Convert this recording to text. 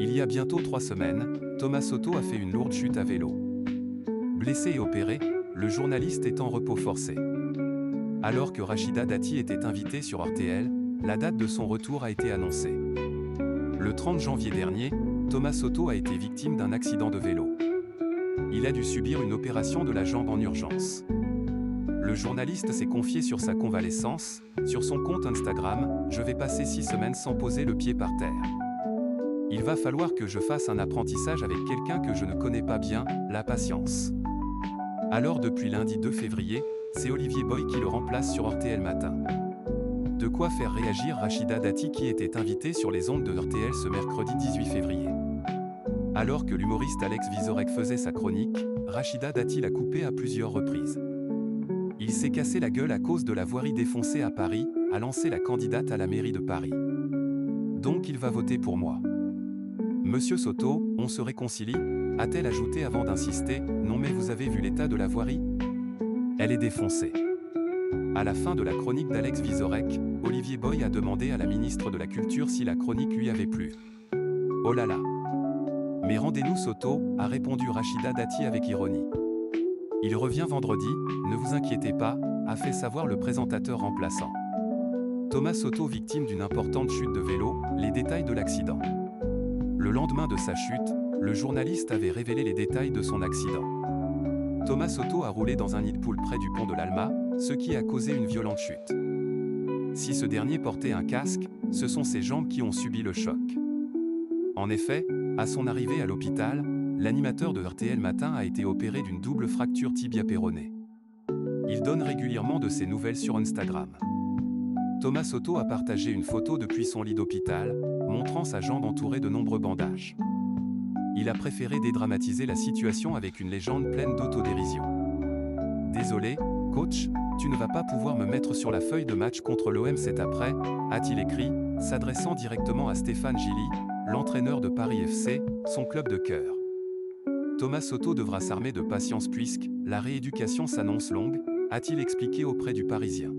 Il y a bientôt 3 semaines, Thomas Soto a fait une lourde chute à vélo. Blessé et opéré, le journaliste est en repos forcé. Alors que Rachida Dati était invitée sur RTL, la date de son retour a été annoncée. Le 30 janvier dernier, Thomas Soto a été victime d'un accident de vélo. Il a dû subir une opération de la jambe en urgence. Le journaliste s'est confié sur sa convalescence, sur son compte Instagram, « Je vais passer 6 semaines sans poser le pied par terre. Il va falloir que je fasse un apprentissage avec quelqu'un que je ne connais pas bien, la patience. » Alors depuis lundi 2 février, c'est Olivier Boy qui le remplace sur RTL Matin. De quoi faire réagir Rachida Dati qui était invitée sur les ondes de RTL ce mercredi 18 février. Alors que l'humoriste Alex Vizorek faisait sa chronique, Rachida Dati l'a coupé à plusieurs reprises. Il s'est cassé la gueule à cause de la voirie défoncée à Paris, a lancé la candidate à la mairie de Paris. Donc il va voter pour moi. Monsieur Soto, on se réconcilie, a-t-elle ajouté avant d'insister, non mais vous avez vu l'état de la voirie? Elle est défoncée. À la fin de la chronique d'Alex Vizorek, Olivier Boy a demandé à la ministre de la Culture si la chronique lui avait plu. Oh là là! Mais rendez-nous Soto, a répondu Rachida Dati avec ironie. Il revient vendredi, ne vous inquiétez pas, a fait savoir le présentateur remplaçant. Thomas Soto victime d'une importante chute de vélo, les détails de l'accident. Le lendemain de sa chute, le journaliste avait révélé les détails de son accident. Thomas Soto a roulé dans un nid de poule près du pont de l'Alma, ce qui a causé une violente chute. Si ce dernier portait un casque, ce sont ses jambes qui ont subi le choc. En effet, à son arrivée à l'hôpital, l'animateur de RTL Matin a été opéré d'une double fracture tibia-péronée. Il donne régulièrement de ses nouvelles sur Instagram. Thomas Soto a partagé une photo depuis son lit d'hôpital, montrant sa jambe entourée de nombreux bandages. Il a préféré dédramatiser la situation avec une légende pleine d'autodérision. « Désolé, coach, tu ne vas pas pouvoir me mettre sur la feuille de match contre l'OM cet après », a-t-il écrit, s'adressant directement à Stéphane Gilly, l'entraîneur de Paris FC, son club de cœur. Thomas Soto devra s'armer de patience puisque la rééducation s'annonce longue, a-t-il expliqué auprès du Parisien.